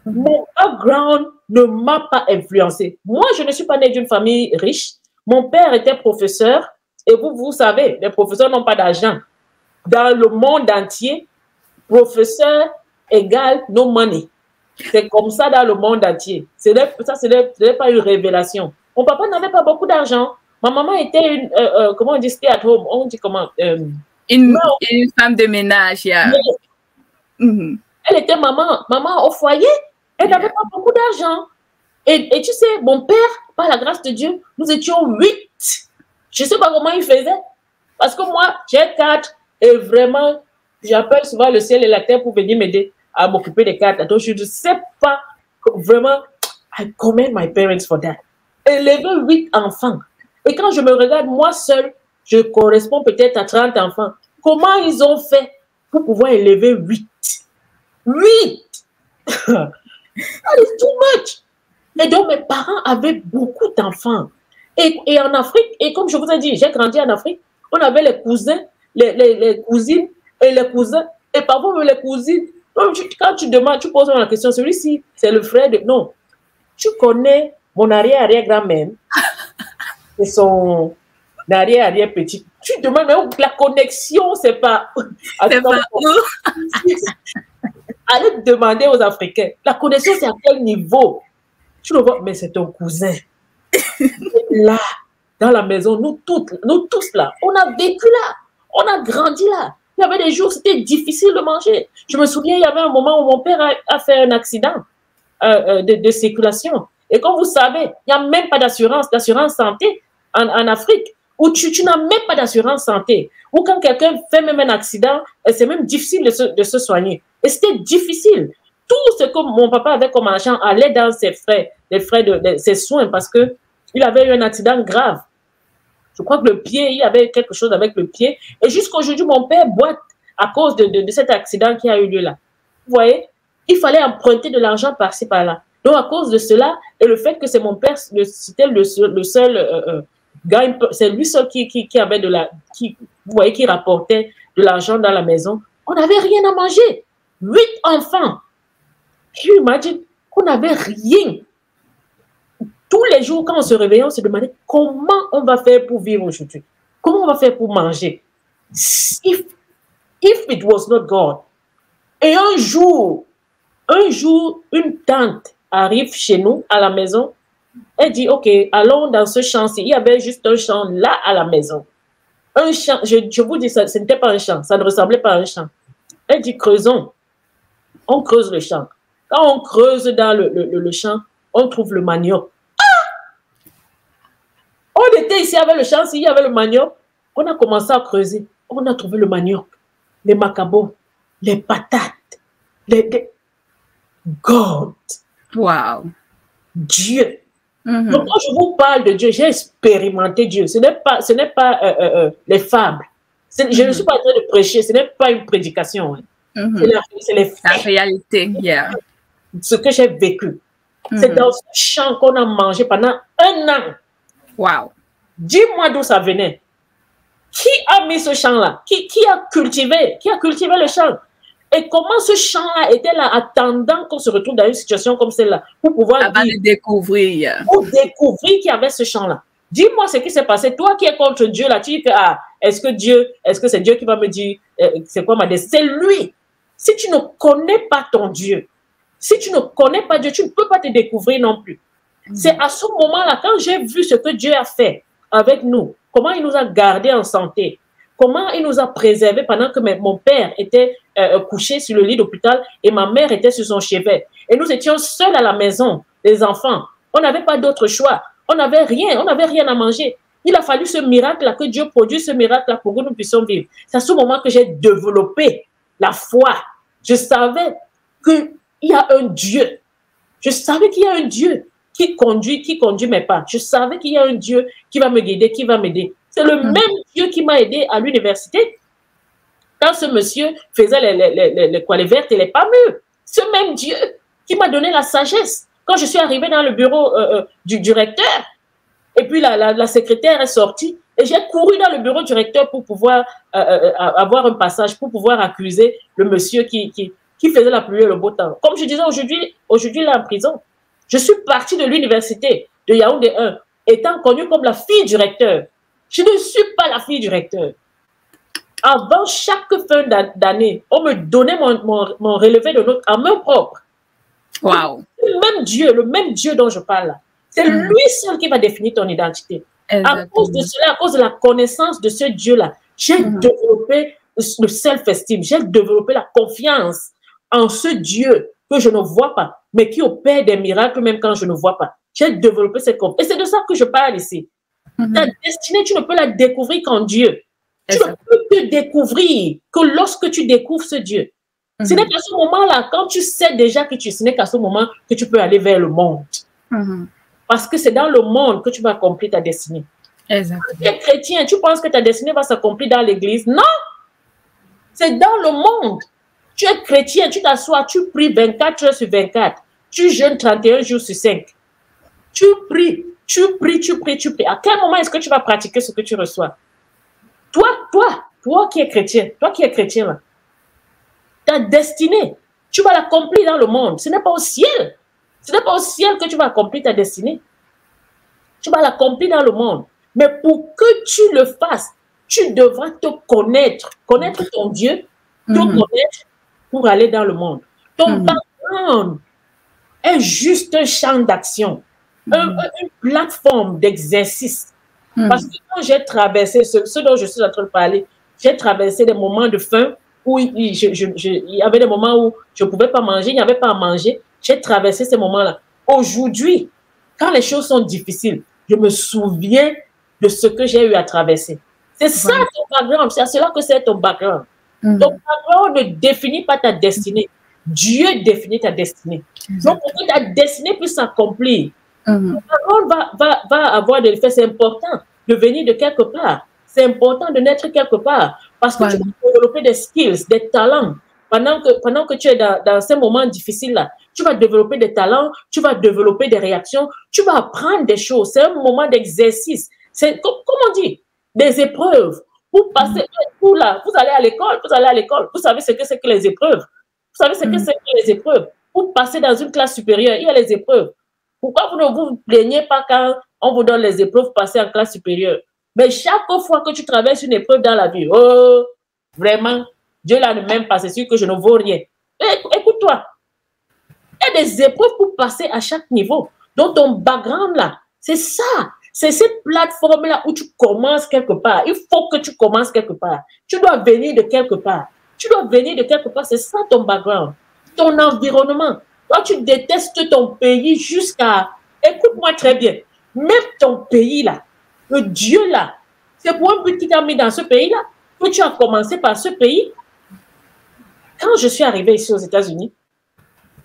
Mon background ne m'a pas influencé. Moi, je ne suis pas née d'une famille riche. Mon père était professeur. Et vous savez, les professeurs n'ont pas d'argent. Dans le monde entier, professeur égale no money. C'est comme ça dans le monde entier. Ce n'est pas une révélation. Mon papa n'avait pas beaucoup d'argent. Ma maman était une, comment on dit, stay at home. On dit comment? Une femme de ménage, yeah. Elle était maman au foyer. Elle n'avait pas beaucoup d'argent. Et tu sais, mon père, par la grâce de Dieu, nous étions 8. Je ne sais pas comment il faisait. Parce que moi, j'ai 4. Et vraiment, j'appelle souvent le ciel et la terre pour venir m'aider à m'occuper des 4. Donc, je ne sais pas vraiment. I commend my parents for that. Élever 8 enfants. Et quand je me regarde, moi seule, je corresponds peut-être à 30 enfants. Comment ils ont fait pour pouvoir élever 8? 8! That is too much. Et donc, mes parents avaient beaucoup d'enfants. Et en Afrique, et comme je vous ai dit, j'ai grandi en Afrique, on avait les cousins, les cousines et les cousins, et parfois même les cousines. Quand tu demandes, tu poses la question, celui-ci, c'est le frère de... Non, tu connais mon arrière-arrière-grand-mère et son arrière-arrière-petit. Tu demandes, mais la connexion, c'est pas... C'est pas où? Allez demander aux Africains, la connexion, c'est à quel niveau? Tu le vois, mais c'est ton cousin. Là, dans la maison, nous tous là, on a vécu là, on a grandi là. Il y avait des jours, c'était difficile de manger. Je me souviens, il y avait un moment où mon père a fait un accident de circulation. Et comme vous savez, il n'y a même pas d'assurance santé en Afrique, où tu n'as même pas d'assurance santé. Ou quand quelqu'un fait même un accident, c'est même difficile de se soigner. Et c'était difficile. Tout ce que mon papa avait comme argent allait dans ses frais, ses soins, parce que il avait eu un accident grave. Je crois que le pied, il y avait quelque chose avec le pied. Et jusqu'à aujourd'hui, mon père boite à cause de cet accident qui a eu lieu là. Vous voyez, il fallait emprunter de l'argent par-ci, par-là. Donc, à cause de cela, et le fait que c'est mon père, c'était le seul gars, c'est lui seul qui avait vous voyez, qui rapportait de l'argent dans la maison. On n'avait rien à manger. 8 enfants. Tu imagines qu'on n'avait rien. Tous les jours, quand on se réveillait, on se demandait comment on va faire pour vivre aujourd'hui. Comment on va faire pour manger. If it was not God. Et un jour, une tante arrive chez nous, à la maison. Elle dit, OK, allons dans ce champ-ci. Il y avait juste un champ là à la maison. Un champ, je vous dis, ce n'était pas un champ. Ça ne ressemblait pas à un champ. Elle dit, creusons. On creuse le champ. Quand on creuse dans le champ, on trouve le manioc. On était ici avec le champ, il y avait le manioc. On a commencé à creuser. On a trouvé le manioc, les macabos, les patates, God. Wow. Dieu. Donc, quand je vous parle de Dieu, j'ai expérimenté Dieu. Ce n'est pas les fables. Je ne suis pas en train de prêcher. Ce n'est pas une prédication. C'est la réalité. Yeah. Ce que j'ai vécu. C'est dans ce champ qu'on a mangé pendant 1 an. Wow. Dis-moi d'où ça venait. Qui a mis ce champ-là? Qui a cultivé le champ? Et comment ce champ-là était là, attendant qu'on se retrouve dans une situation comme celle-là, pour pouvoir découvrir. Pour découvrir qu'il y avait ce champ-là. Dis-moi ce qui s'est passé. Toi qui es contre Dieu, là, tu dis que, est-ce que c'est Dieu qui va me dire, c'est quoi ma destinée? C'est lui. Si tu ne connais pas ton Dieu, si tu ne connais pas Dieu, tu ne peux pas te découvrir non plus. C'est à ce moment-là, quand j'ai vu ce que Dieu a fait avec nous, comment il nous a gardés en santé, comment il nous a préservés pendant que mon père était couché sur le lit d'hôpital et ma mère était sur son chevet. Et nous étions seuls à la maison, les enfants. On n'avait pas d'autre choix. On n'avait rien à manger. Il a fallu ce miracle-là, que Dieu produise ce miracle-là pour que nous puissions vivre. C'est à ce moment que j'ai développé la foi. Je savais qu'il y a un Dieu. Je savais qu'il y a un Dieu qui conduit mes pas. Je savais qu'il y a un Dieu qui va me guider, qui va m'aider. C'est le même Dieu qui m'a aidé à l'université. Quand ce monsieur faisait les vertes et les pas mûres. Ce même Dieu qui m'a donné la sagesse. Quand je suis arrivée dans le bureau du recteur, et puis la secrétaire est sortie, et j'ai couru dans le bureau du recteur pour pouvoir avoir un passage, pour pouvoir accuser le monsieur qui qui faisait la pluie et le beau temps. Comme je disais aujourd'hui là en prison, je suis partie de l'université de Yaoundé 1, étant connue comme la fille du recteur. Je ne suis pas la fille du recteur. Avant chaque fin d'année, on me donnait mon relevé de notes en main propre. Wow. Le même Dieu dont je parle là, c'est lui seul qui va définir ton identité. Exactement. À cause de cela, à cause de la connaissance de ce Dieu-là, j'ai développé le self-esteem, j'ai développé la confiance en ce Dieu que je ne vois pas, mais qui opère des miracles même quand je ne vois pas. J'ai développé cette confiance. Et c'est de ça que je parle ici. Ta destinée, tu ne peux la découvrir qu'en Dieu. Tu ne peux te découvrir que lorsque tu découvres ce Dieu. Ce n'est qu'à ce moment-là, quand tu sais déjà que ce n'est qu'à ce moment que tu peux aller vers le monde. Parce que c'est dans le monde que tu vas accomplir ta destinée. Exactement. Tu es chrétien, tu penses que ta destinée va s'accomplir dans l'église? Non! C'est dans le monde. Tu es chrétien, tu t'assois, tu pries 24 heures sur 24. Tu jeûnes 31 jours sur 5. Tu pries, tu pries, tu pries, tu pries. À quel moment est-ce que tu vas pratiquer ce que tu reçois? Toi qui es chrétien, là, ta destinée, tu vas l'accomplir dans le monde. Ce n'est pas au ciel. Ce n'est pas au ciel que tu vas accomplir ta destinée. Tu vas l'accomplir dans le monde. Mais pour que tu le fasses, tu devras te connaître ton Dieu, te connaître pour aller dans le monde. Ton background est juste un champ d'action, une plateforme d'exercice. Parce que quand j'ai traversé ce dont je suis en train de parler, j'ai traversé des moments de faim où il y avait des moments où je ne pouvais pas manger, il n'y avait pas à manger. J'ai traversé ces moments-là. Aujourd'hui, quand les choses sont difficiles, je me souviens de ce que j'ai eu à traverser. C'est ça ton background, c'est à cela que c'est ton background. Ton background ne définit pas ta destinée. Dieu définit ta destinée. Donc, pour que ta destinée puisse s'accomplir, ton background va avoir de l'effet. C'est important de venir de quelque part. C'est important de naître quelque part. Parce que tu vas développer des skills, des talents. Pendant que tu es dans ces moments difficiles-là, tu vas développer des talents, tu vas développer des réactions, tu vas apprendre des choses. C'est un moment d'exercice. C'est, comme on dit, des épreuves. Vous passez, vous allez à l'école, vous savez ce que c'est que les épreuves. Vous savez ce que c'est que les épreuves. Vous passez dans une classe supérieure, il y a les épreuves. Pourquoi vous ne vous plaignez pas quand on vous donne les épreuves, passer en classe supérieure? Mais chaque fois que tu traverses une épreuve dans la vie, oh, vraiment, Dieu là ne m'aime pas, c'est sûr que je ne vaux rien. Écoute-toi, il y a des épreuves pour passer à chaque niveau. Donc ton background là, c'est ça. C'est cette plateforme-là où tu commences quelque part. Il faut que tu commences quelque part. Tu dois venir de quelque part. C'est ça ton background. Ton environnement. Toi, tu détestes ton pays jusqu'à... Écoute-moi très bien. Même ton pays là, le Dieu là, c'est pour un but qui t'a mis dans ce pays-là que tu as commencé par ce pays. Quand je suis arrivée ici aux États-Unis,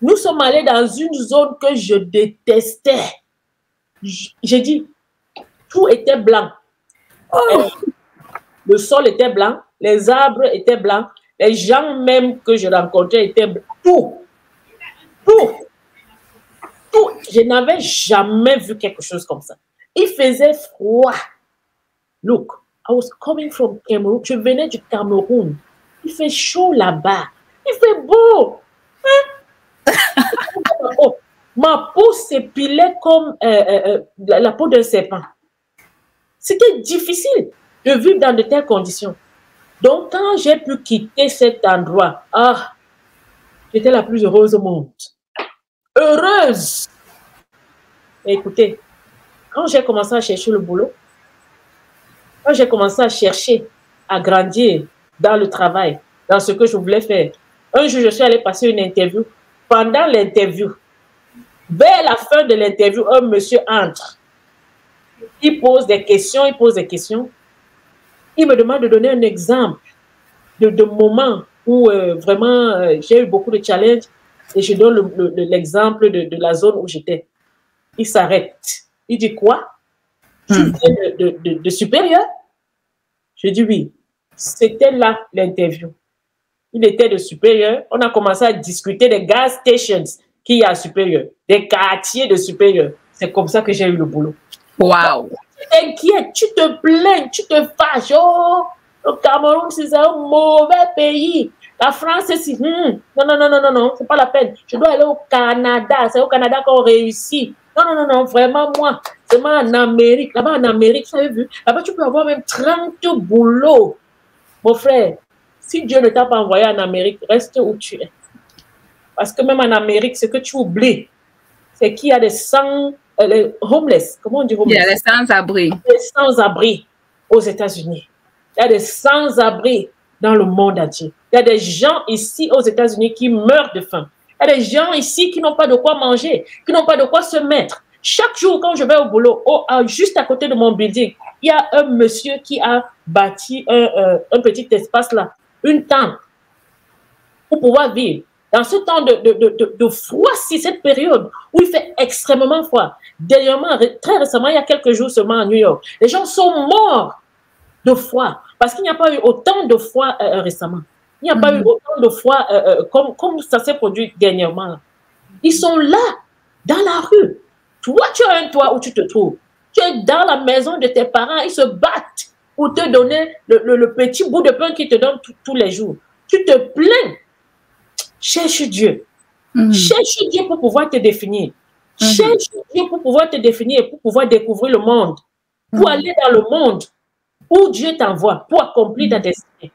nous sommes allés dans une zone que je détestais. J'ai dit, tout était blanc. Le sol était blanc, les arbres étaient blancs, les gens même que je rencontrais étaient blancs. Tout. Je n'avais jamais vu quelque chose comme ça. Il faisait froid. Look, I was coming from Cameroon. Je venais du Cameroun. Il fait chaud là-bas. Il fait beau. Hein? Ma peau s'épilait comme la peau d'un serpent. C'était difficile de vivre dans de telles conditions. Donc, quand j'ai pu quitter cet endroit, j'étais la plus heureuse au monde. Heureuse! Écoutez, quand j'ai commencé à chercher le boulot, quand j'ai commencé à chercher à grandir dans le travail, dans ce que je voulais faire, un jour, je suis allée passer une interview. Pendant l'interview, vers la fin de l'interview, un monsieur entre. Il pose des questions. Il me demande de donner un exemple de moment où vraiment j'ai eu beaucoup de challenges et je donne l'exemple de la zone où j'étais. Il s'arrête. Il dit quoi? Tu viens de supérieur? Je dis oui. C'était là l'interview. Il était de supérieur. On a commencé à discuter des gas stations qu'il y a à supérieur, des quartiers de supérieur. C'est comme ça que j'ai eu le boulot. Wow! Tu t'inquiètes, tu te plains, tu te fâches. Oh, le Cameroun, c'est un mauvais pays. La France, c'est si. Non, non, non, non, non, non, c'est pas la peine. Je dois aller au Canada. C'est au Canada qu'on réussit. Non, non, non, non, vraiment, moi, c'est moi en Amérique. Là-bas, en Amérique, vous avez vu, là-bas, tu peux avoir même 30 boulots. Mon frère, si Dieu ne t'a pas envoyé en Amérique, reste où tu es. Parce que même en Amérique, ce que tu oublies, c'est qu'il y a des les homeless. Comment on dit homeless? Il y a les sans-abri. Des sans-abri aux États-Unis. Il y a des sans-abri dans le monde entier. Il y a des gens ici aux États-Unis qui meurent de faim. Il y a des gens ici qui n'ont pas de quoi manger, qui n'ont pas de quoi se mettre. Chaque jour, quand je vais au boulot, juste à côté de mon building, il y a un monsieur qui a bâti un petit espace là, une tente, pour pouvoir vivre. Dans ce temps de froid, si cette période où il fait extrêmement froid, dernièrement, très récemment, il y a quelques jours seulement à New York, les gens sont morts de froid parce qu'il n'y a pas eu autant de froid récemment. Il n'y a pas eu autant de froid comme ça s'est produit dernièrement. Ils sont là, dans la rue. Toi, tu as un toit où tu te trouves. Tu es dans la maison de tes parents, ils se battent pour te donner le petit bout de pain qu'ils te donnent tous les jours. Tu te plains. Cherche Dieu. Cherche Dieu pour pouvoir te définir. Cherche Dieu pour pouvoir te définir, pour pouvoir découvrir le monde. Pour aller dans le monde où Dieu t'envoie, pour accomplir ta destinée.